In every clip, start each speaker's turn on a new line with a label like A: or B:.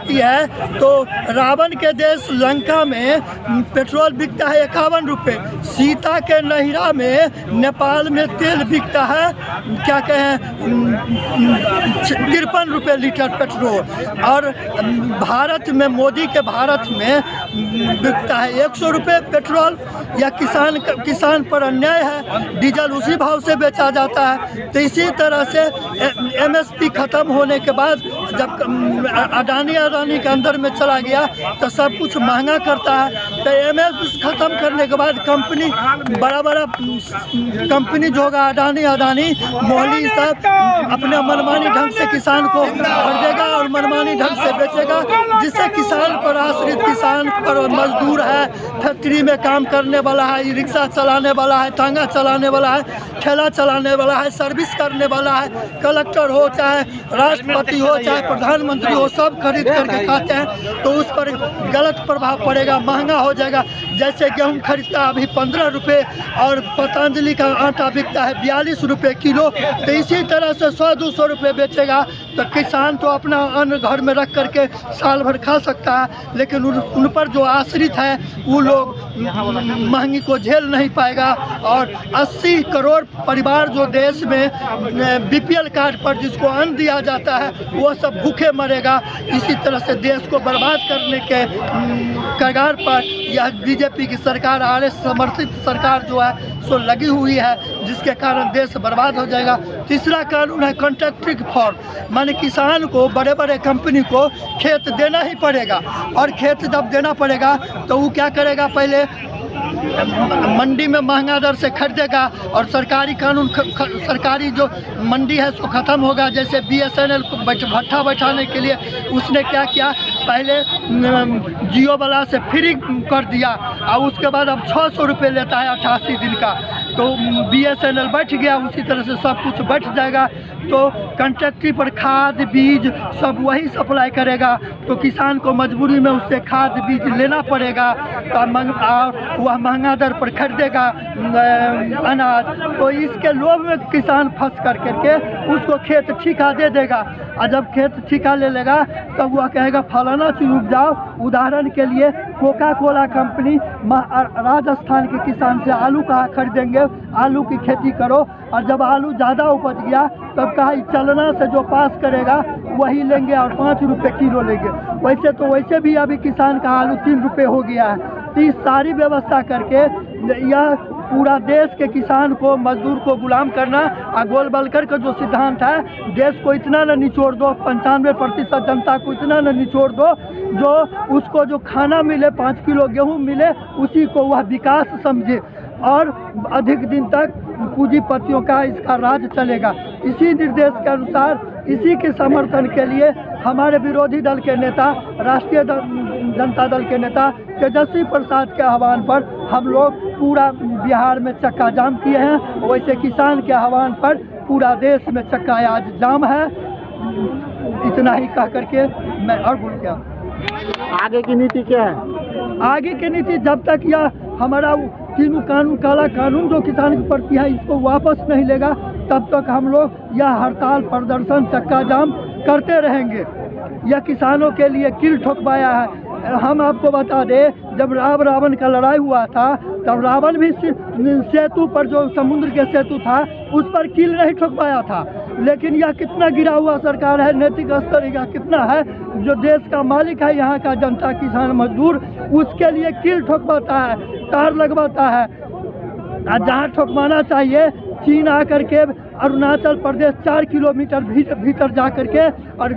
A: आती है तो रावण के देश लंका में पेट्रोल बिकता है 51 रुपये, सीता के नहिरा में नेपाल में तेल बिकता है क्या कहें 53 रुपये लीटर पेट्रोल, और भारत में मोदी के भारत में बिकता है 100 रुपये पेट्रोल। या किसान पर अन्याय है, डीजल उसी भाव से बेचा जाता है। तो इसी तरह से MSP ख़त्म होने के बाद जब अडानी के अंदर में चला गया तो सब कुछ महंगा करता है। तो MSP ख़त्म करने के बाद कंपनी बड़ा कंपनी जो होगा अडानी मोहली सब अपने मनमानी ढंग से किसान को खरीदेगा और मनमानी ढंग से बेचेगा, जिससे किसान पर आश्रित, किसान पर मजदूर है, फैक्ट्री में काम करने वाला है, रिक्शा चलाने वाला है, टांगा चलाने वाला है, ठेला चलाने वाला है, सर्विस करने वाला है, कलेक्टर हो चाहे राष्ट्रपति हो चाहे प्रधानमंत्री हो, सब खरीद करके खाते हैं। तो उस पर गलत प्रभाव पड़ेगा, महंगा हो जाएगा। जैसे गेहूँ खरीदता है अभी 15 रुपये और पतंजलि का आटा बिकता है 42 रुपये किलो, तो इसी तरह से 100-200 रुपये बेचेगा तो किसान तो अपना अन्न घर में रख करके साल भर खा सकता है, लेकिन उन पर जो आश्रित है वो लोग महंगी को झेल नहीं पाएगा। और 80 करोड़ परिवार जो देश में BPL कार्ड पर जिसको अन्न दिया जाता है वो सब भूखे मरेगा। इसी तरह से देश को बर्बाद करने के कगार पर यह बीजेपी की सरकार, RS समर्थित सरकार जो है सो लगी हुई है, जिसके कारण देश बर्बाद हो जाएगा। तीसरा कानून है कॉन्ट्रैक्टिंग फॉर्म, माने किसान को बड़े बड़े कंपनी को खेत देना ही पड़ेगा, और खेत जब देना पड़ेगा तो वो क्या करेगा, पहले मंडी में महंगा दर से खरीदेगा और सरकारी कानून सरकारी जो मंडी है उसको ख़त्म होगा। जैसे BSNL को भट्ठा बैठाने के लिए उसने क्या किया, पहले जियो वाला से फ्री कर दिया और उसके बाद अब 600 रुपये लेता है 88 दिन का, तो BSNL बैठ गया। उसी तरह से सब कुछ बैठ जाएगा, तो कॉन्ट्रैक्टी पर खाद बीज सब वही सप्लाई करेगा, तो किसान को मजबूरी में उससे खाद बीज लेना पड़ेगा और वह महंगा दर पर खरीदेगा अनाज। तो इसके लोभ में किसान फंस करके उसको खेत ठेका दे देगा, और जब खेत ठेका ले लेगा तब वह कहेगा फलाना चीज़ उपजाओ। उदाहरण के लिए कोका कोला कंपनी राजस्थान के किसान से आलू कहाँ खरीदेंगे, आलू की खेती करो, और जब आलू ज़्यादा उपज गया तब कहा चलना से जो पास करेगा वही लेंगे और 5 रुपये किलो लेंगे। वैसे भी अभी किसान का आलू 3 रुपये हो गया है। तो इस सारी व्यवस्था करके यह पूरा देश के किसान को, मजदूर को गुलाम करना, और गोलवलकर का जो सिद्धांत है, देश को इतना न निचोड़ दो, 95% जनता को इतना न निचोड़ दो जो उसको जो खाना मिले, 5 किलो गेहूँ मिले, उसी को वह विकास समझे, और अधिक दिन तक पूंजीपतियों का इसका राज चलेगा। इसी निर्देश के अनुसार, इसी के समर्थन के लिए हमारे विरोधी दल के नेता, राष्ट्रीय जनता दल के नेता तेजस्वी प्रसाद के आह्वान पर हम लोग पूरा बिहार में चक्का जाम किए हैं। वैसे किसान के आह्वान पर पूरा देश में चक्का आज जाम है। इतना ही कह करके मैं और बोल गया।
B: आगे की नीति क्या है?
A: आगे की नीति, जब तक यह हमारा तीनों कानून, काला कानून जो किसान के प्रति है, इसको वापस नहीं लेगा, तब तक हम लोग यह हड़ताल, प्रदर्शन, चक्का जाम करते रहेंगे। यह किसानों के लिए कील ठोकवाया है। हम आपको बता दें, जब रावण का लड़ाई हुआ था तब रावण भी सेतु पर, जो समुद्र के सेतु था, उस पर कील नहीं ठोकवाया था। लेकिन यह कितना गिरा हुआ सरकार है, नैतिक स्तर का कितना है, जो देश का मालिक है, यहाँ का जनता, किसान, मजदूर, उसके लिए कील ठोकवाता है, तार लगवाता है। जहाँ ठोकवाना चाहिए, चीन आकर के अरुणाचल प्रदेश 4 किलोमीटर भीतर जा कर के और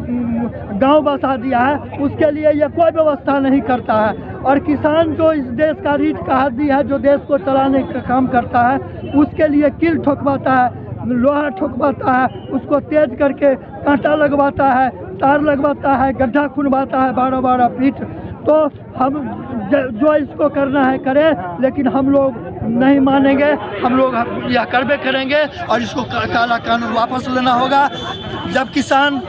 A: गांव बसा दिया है, उसके लिए यह कोई व्यवस्था नहीं करता है। और किसान जो इस देश का रीढ़ का हड्डी है, जो देश को चलाने का काम करता है, उसके लिए कील ठोकवाता है, लोहा ठोकवाता है, उसको तेज करके कांटा लगवाता है, तार लगवाता है, गड्ढा खुनवाता है 12-12 फीट। तो हम जो इसको करना है करें, लेकिन हम लोग नहीं मानेंगे। हम लोग यह करबे करेंगे और इसको काला कानून वापस लेना होगा। जब किसान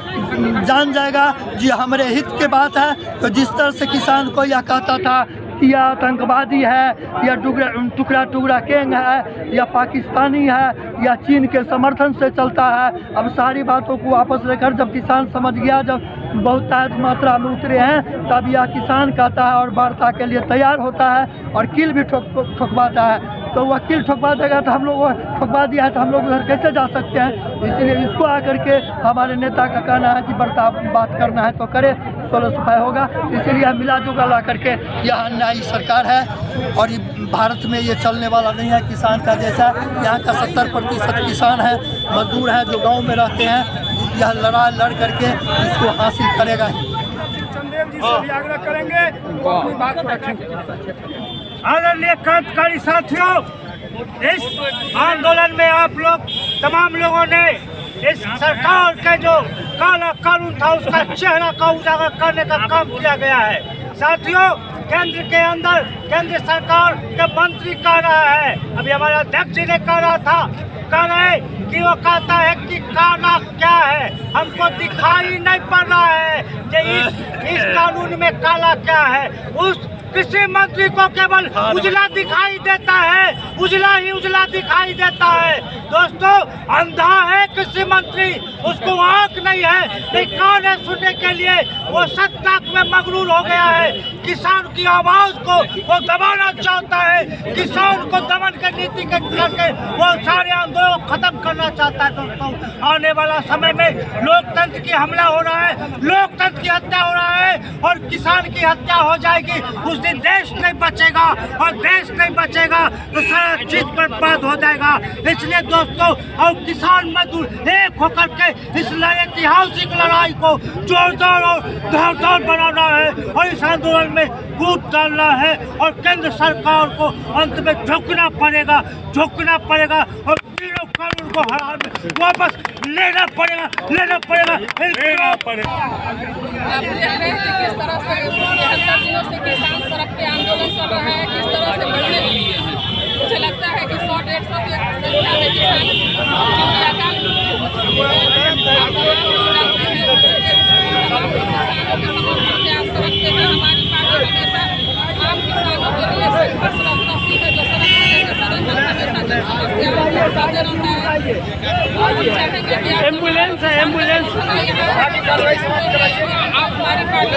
A: जान जाएगा जी हमारे हित के बात है, तो जिस तरह से किसान को यह कहता था या आतंकवादी है, या टुकड़ा टुकड़ा गैंग है, या पाकिस्तानी है, या चीन के समर्थन से चलता है। अब सारी बातों को वापस लेकर जब किसान समझ गया, जब बहुतायत मात्रा में उतरे हैं, तब यह किसान कहता है और वार्ता के लिए तैयार होता है और किल भी ठोकवाता है। तो वकील ठोकवा देगा तो हम लोग ठोकवा दिया है तो हम लोग उधर कैसे जा सकते हैं। इसलिए इसको आकर के हमारे नेता का कहना है कि बात करना है तो करे, 16 होगा। इसलिए मिला जुला ला करके यह अन्यायी सरकार है और ये भारत में ये चलने वाला नहीं है। किसान का जैसा यहाँ का 70% किसान है, मजदूर हैं जो गांव में रहते हैं, यह लड़ाई लड़ करके इसको हासिल करेगा ही।
C: चंदेल जी से भी आग्रह करेंगे, अपनी बात को रखेंगे। आदरणीय क्रांतिकारी साथियों, इस आंदोलन में आप लोग तमाम लोगों ने इस सरकार का जो काला कानून था उसका चेहरा का उजागर करने का काम किया गया है। साथियों, केंद्र के अंदर केंद्र सरकार के मंत्री कह रहा है, अभी हमारे अध्यक्ष जी ने कह रहे कि वो कहता है कि काला क्या है, हमको दिखाई नहीं पड़ रहा है कि इस कानून में काला क्या है। उस कृषि मंत्री को केवल उजला दिखाई देता है, उजला ही उजला दिखाई देता है। दोस्तों, अंधा है कृषि मंत्री, उसको आंख नहीं है, नहीं कान है सुनने के लिए, वो सत्ता में मगरूर हो गया है। किसान की आवाज को वो दबाना चाहता है, किसान को दमन की नीति करके वो सारे आंदोलन खत्म करना चाहता है। दोस्तों, आने वाला समय में लोकतंत्र की हमला हो रहा है, लोकतंत्र की हत्या हो रहा है और किसान की हत्या हो जाएगी। उस दिन देश नहीं बचेगा और देश नहीं बचेगा तो सारा चीज बर्बाद हो जाएगा। इसलिए दोस्तों, और किसान मजदूर एक होकर के इस ऐतिहासिक लड़ाई को जोरदार और धारदार बनाना है और इस आंदोलन में कूद डालना है और केंद्र सरकार को अंत में झुकना पड़ेगा और तीनों कानून को वापस लेना पड़ेगा।
D: आप देख रहे हैं कि किस तरह से 73 दिनों से किसान सड़क पे आंदोलन कर रहा है, किस तरह से बढ़ने लगी है। मुझे लगता है कि 100-150 की संख्या में किसान जिनका काम सड़क पे है। हमारी पार्टी हमेशा आम किसानों के लिए संघर्ष रखती है, जो सड़क एम्बुलेंस है, एम्बुलेंस आप हमारी पार्टी